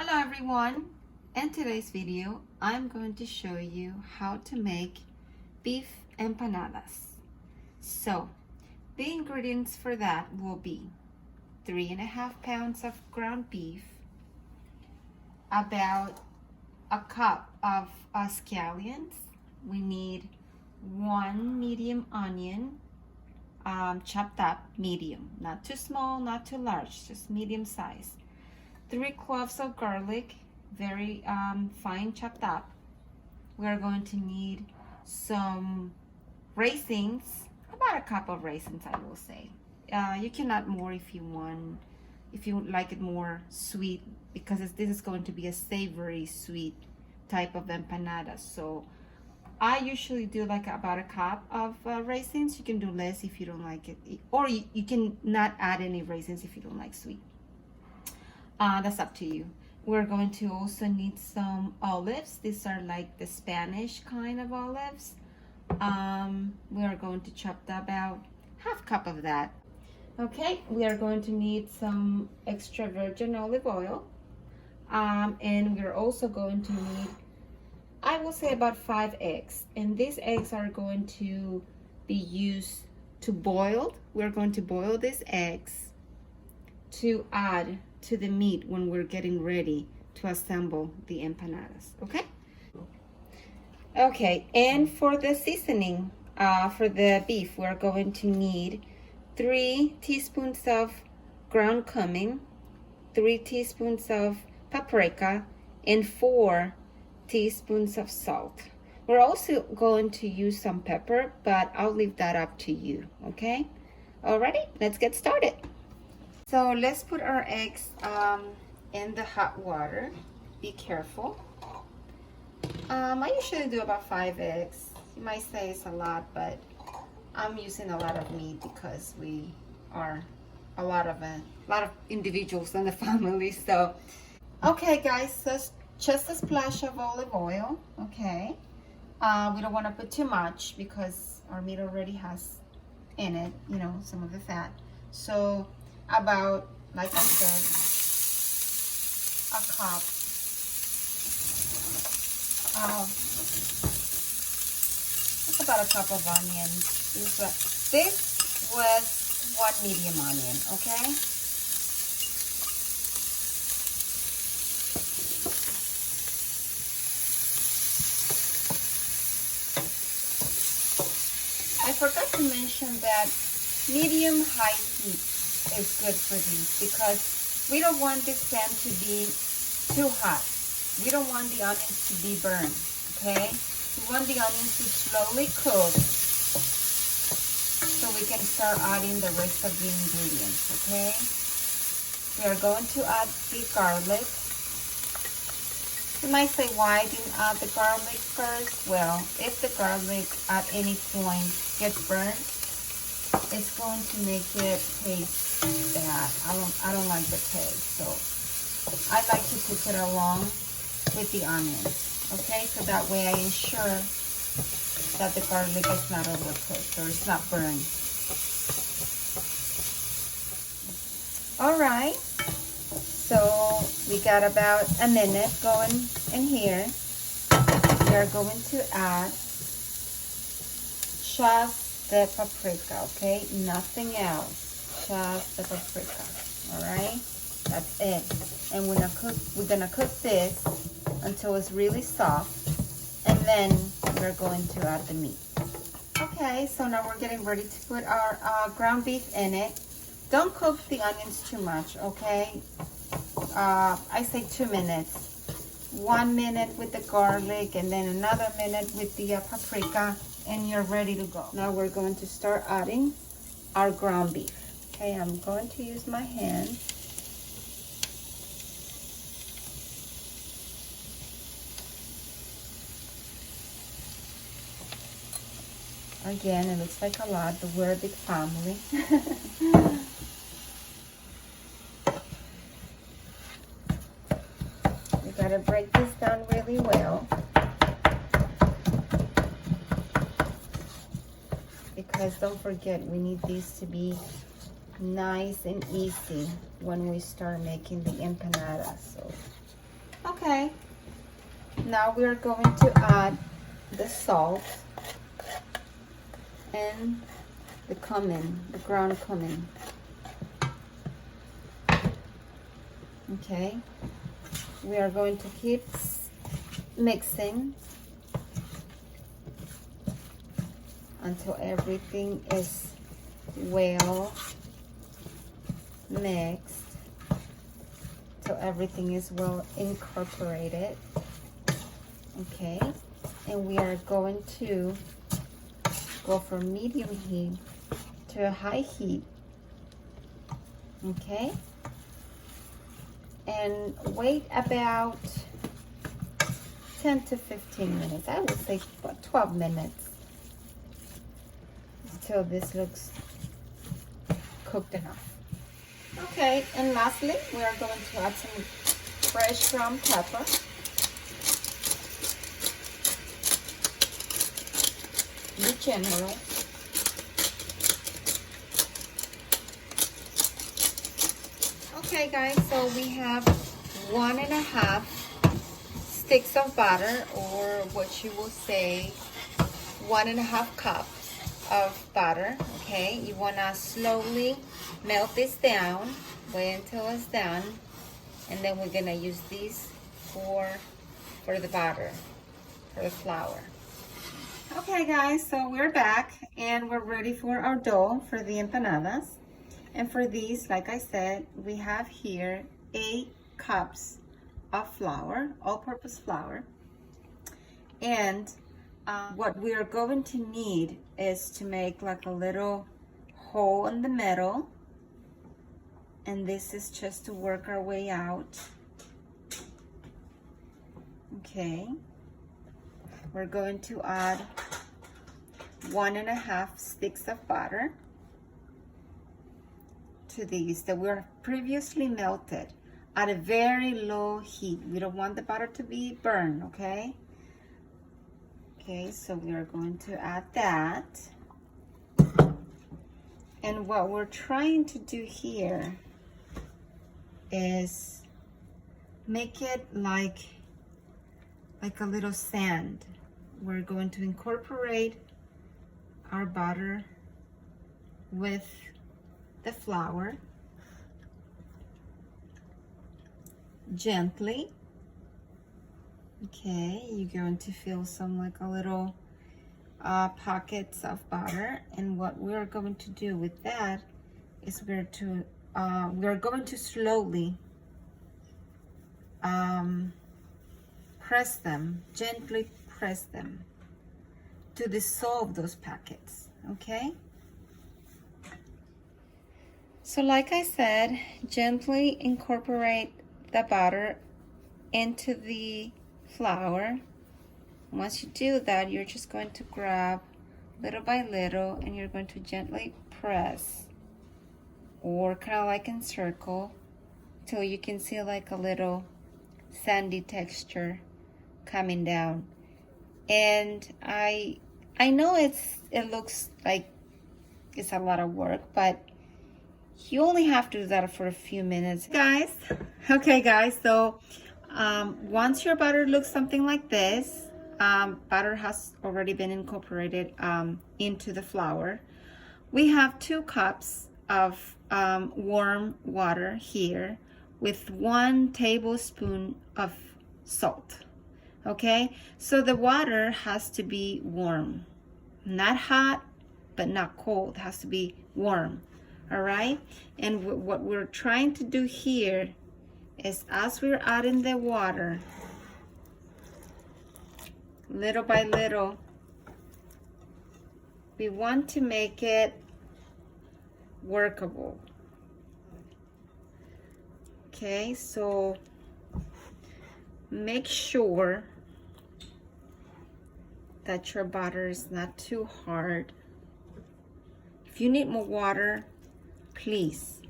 Hello everyone. In today's video, I'm going to show you how to make beef empanadas. So, the ingredients for that will be 3.5 pounds of ground beef, about a cup of scallions. We need 1 medium onion, chopped up medium, not too small, not too large, just medium size. 3 cloves of garlic, very fine chopped up. We're going to need some raisins, about a cup of raisins, I will say. You can add more if you want, if you like it more sweet, because this is going to be a savory sweet type of empanada. So I usually do like about a cup of raisins. You can do less if you don't like it, or you can not add any raisins if you don't like sweet. That's up to you. We're going to also need some olives. These are like the Spanish kind of olives. We are going to chop about half cup of that. Okay, we are going to need some extra virgin olive oil. And we're also going to need, I will say, about 5 eggs. And these eggs are going to be used to boil. We're going to boil these eggs to add to the meat when we're getting ready to assemble the empanadas. Okay, and for the seasoning for the beef, we're going to need 3 teaspoons of ground cumin, 3 teaspoons of paprika, and 4 teaspoons of salt. We're also going to use some pepper, but I'll leave that up to you. Okay, alrighty, let's get started. So let's put our eggs in the hot water. Be careful. I usually do about 5 eggs. You might say it's a lot, but I'm using a lot of meat because we are a lot of individuals in the family. So, okay, guys, so just a splash of olive oil. Okay, we don't want to put too much because our meat already has in it, you know, some of the fat. So about, like I said, a cup of, it's about a cup of onions. This was 1 medium onion, okay? I forgot to mention that medium-high heat is good for these, because we don't want this pan to be too hot. We don't want the onions to be burned, okay? We want the onions to slowly cook so we can start adding the rest of the ingredients, okay? We are going to add the garlic. You might say, why didn't add the garlic first? Well, if the garlic at any point gets burned, it's going to make it taste bad. I don't like the taste, so I like to cook it along with the onions. Okay, so that way I ensure that the garlic is not overcooked or it's not burned. All right, so we got about a minute going in here. We are going to add just the paprika, okay? Nothing else, just the paprika. All right, that's it. And we're gonna cook this until it's really soft, and then we're going to add the meat. Okay, so now we're getting ready to put our ground beef in it. Don't cook the onions too much, okay? I say 2 minutes. 1 minute with the garlic, and then another minute with the paprika, and you're ready to go. Now we're going to start adding our ground beef. Okay, I'm going to use my hand. Again, it looks like a lot, but we're a big family. We gotta break this down really well, because don't forget, we need these to be nice and easy when we start making the empanadas. So Okay, now we are going to add the salt and the cumin, the ground cumin. Okay, we are going to keep mixing until everything is well mixed, till everything is well incorporated. Okay, and we are going to go from medium heat to a high heat. Okay, and wait about 10 to 15 minutes. I would say about 12 minutes until this looks cooked enough. Okay, and lastly, we are going to add some fresh ground pepper. Be generous. Okay guys, so we have 1.5 sticks of butter, or what you will say 1.5 cups of butter. Okay, you want to slowly melt this down, wait until it's done, and then we're gonna use these for the butter, for the flour. Okay guys, so we're back and we're ready for our dough for the empanadas. And for these, like I said, we have here 8 cups of flour, all-purpose flour. And what we are going to need is to make like a little hole in the middle. And this is just to work our way out. Okay. We're going to add 1.5 sticks of butter to these that were previously melted at a very low heat. We don't want the butter to be burned, okay? Okay, so we are going to add that. And what we're trying to do here is make it like a little sand. We're going to incorporate our butter with the flour gently. Okay, you're going to feel some like a little pockets of butter, and what we're going to do with that is we're going to slowly press them, gently press them to dissolve those packets. Okay, so like I said, gently incorporate the butter into the flour. Once you do that, you're just going to grab little by little and you're going to gently press, or kind of like encircle, till you can see like a little sandy texture coming down. And I know it looks like it's a lot of work, but you only have to do that for a few minutes, guys. Okay guys, so once your butter looks something like this, butter has already been incorporated into the flour. We have 2 cups of warm water here with 1 tablespoon of salt. Okay, so the water has to be warm, not hot but not cold. It has to be warm. All right, and what we're trying to do here is, as we're adding the water, little by little, we want to make it workable. Okay, so make sure that your butter is not too hard. If you need more water, please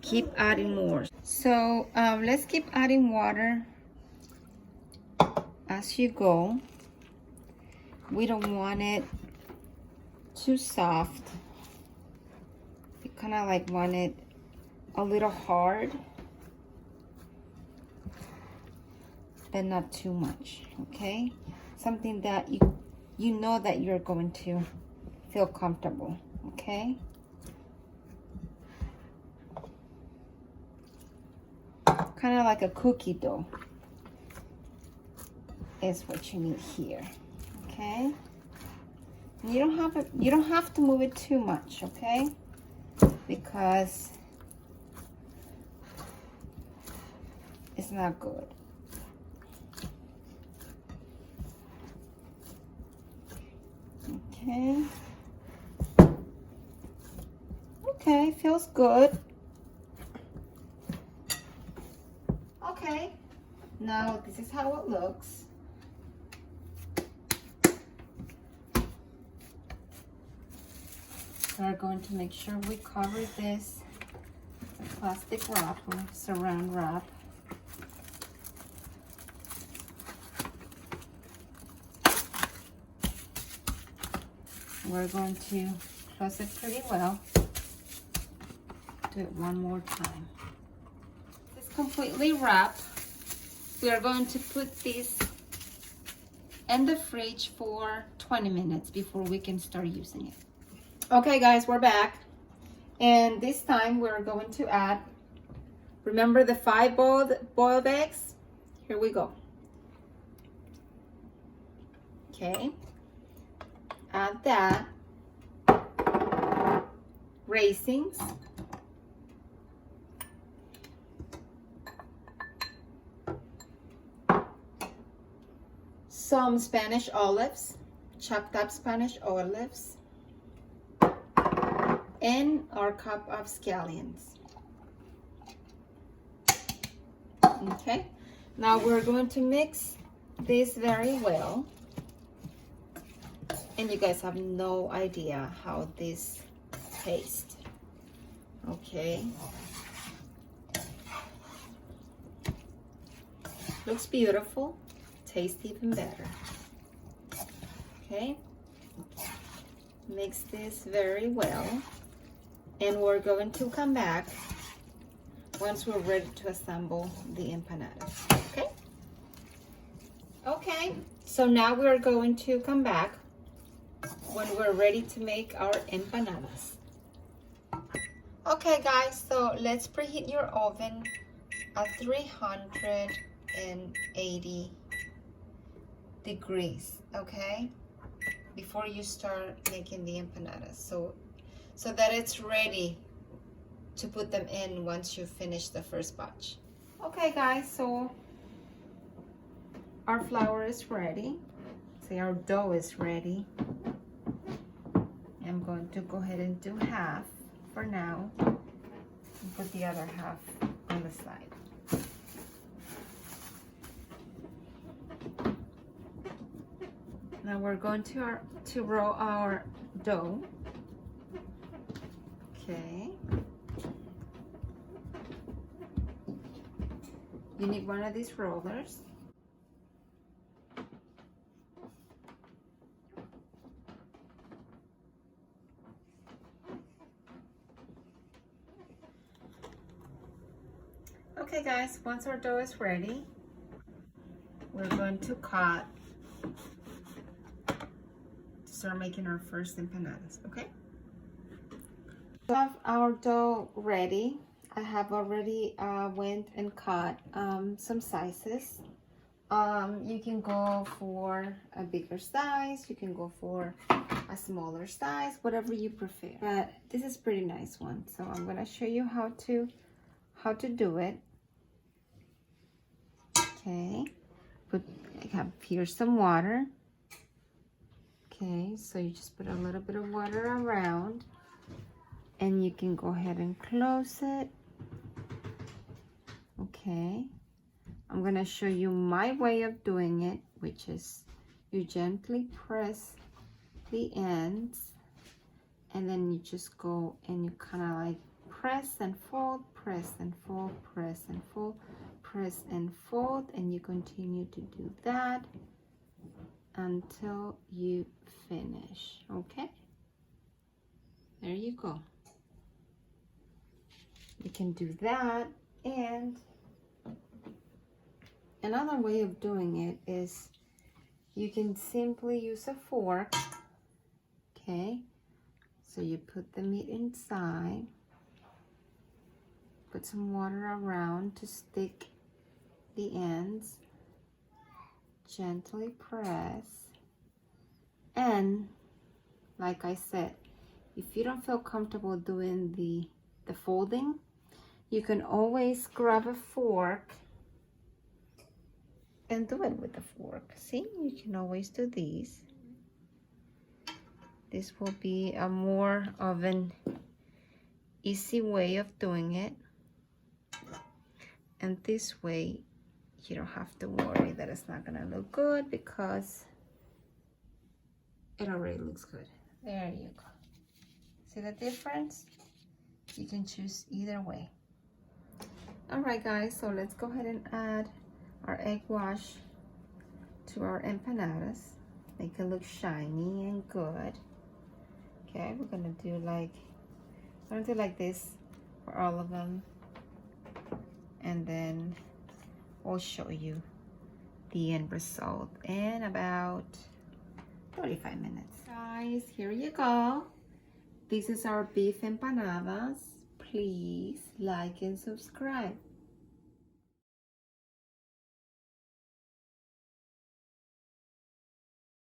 keep adding more. So let's keep adding water as you go. We don't want it too soft. You kind of like want it a little hard. but not too much, okay? Something that you know that you're going to feel comfortable, okay? Kind of like a cookie dough is what you need here, okay? And you don't have to move it too much, okay? Because it's not good. Okay. Okay, feels good. Okay, now this is how it looks. So we're going to make sure we cover this plastic wrap or saran wrap. We're going to close it pretty well. Do it one more time. It's completely wrapped. We are going to put this in the fridge for 20 minutes before we can start using it. Okay guys, we're back. And this time we're going to add, remember the 5 boiled eggs? Here we go. Okay. Add that. Raisins. Some Spanish olives, chopped up Spanish olives, and our cup of scallions. Okay, now we're going to mix this very well. And you guys have no idea how this tastes. Okay. Looks beautiful. Tastes even better. Okay. Mix this very well. And we're going to come back once we're ready to assemble the empanadas. Okay. Okay. So now we're going to come back when we're ready to make our empanadas. Okay guys, so let's preheat your oven at 380 degrees, okay? Before you start making the empanadas. So that it's ready to put them in once you finish the first batch. Okay guys, so our flour is ready. See, our dough is ready. I'm going to go ahead and do half for now and put the other half on the side. Now we're going to roll our dough. Okay. You need one of these rollers. Okay guys, once our dough is ready, we're going to cut to start making our first empanadas, okay? We have our dough ready. I have already went and cut some sizes. You can go for a bigger size, you can go for a smaller size, whatever you prefer. But this is a pretty nice one, so I'm gonna show you how to do it. Okay, I have here some water. Okay, so you just put a little bit of water around and you can go ahead and close it. Okay, I'm gonna show you my way of doing it, which is you gently press the ends and then you just go and you kind of like press and fold, press and fold, press and fold, press and fold, and you continue to do that until you finish. Okay, there you go. You can do that, and Another way of doing it is you can simply use a fork. Okay, so you put the meat inside, put some water around to stick the ends, gently press, and like I said, if you don't feel comfortable doing the folding, you can always grab a fork and do it with the fork. See, you can always do these. This will be a more of an easy way of doing it. And this way, you don't have to worry that it's not gonna look good because it already looks good. There you go. See the difference? You can choose either way. All right, guys, so let's go ahead and add our egg wash to our empanadas. Make it look shiny and good. Okay, we're gonna do like this for all of them, and then we'll show you the end result in about 35 minutes. Guys, here you go. This is our beef empanadas. Please like and subscribe.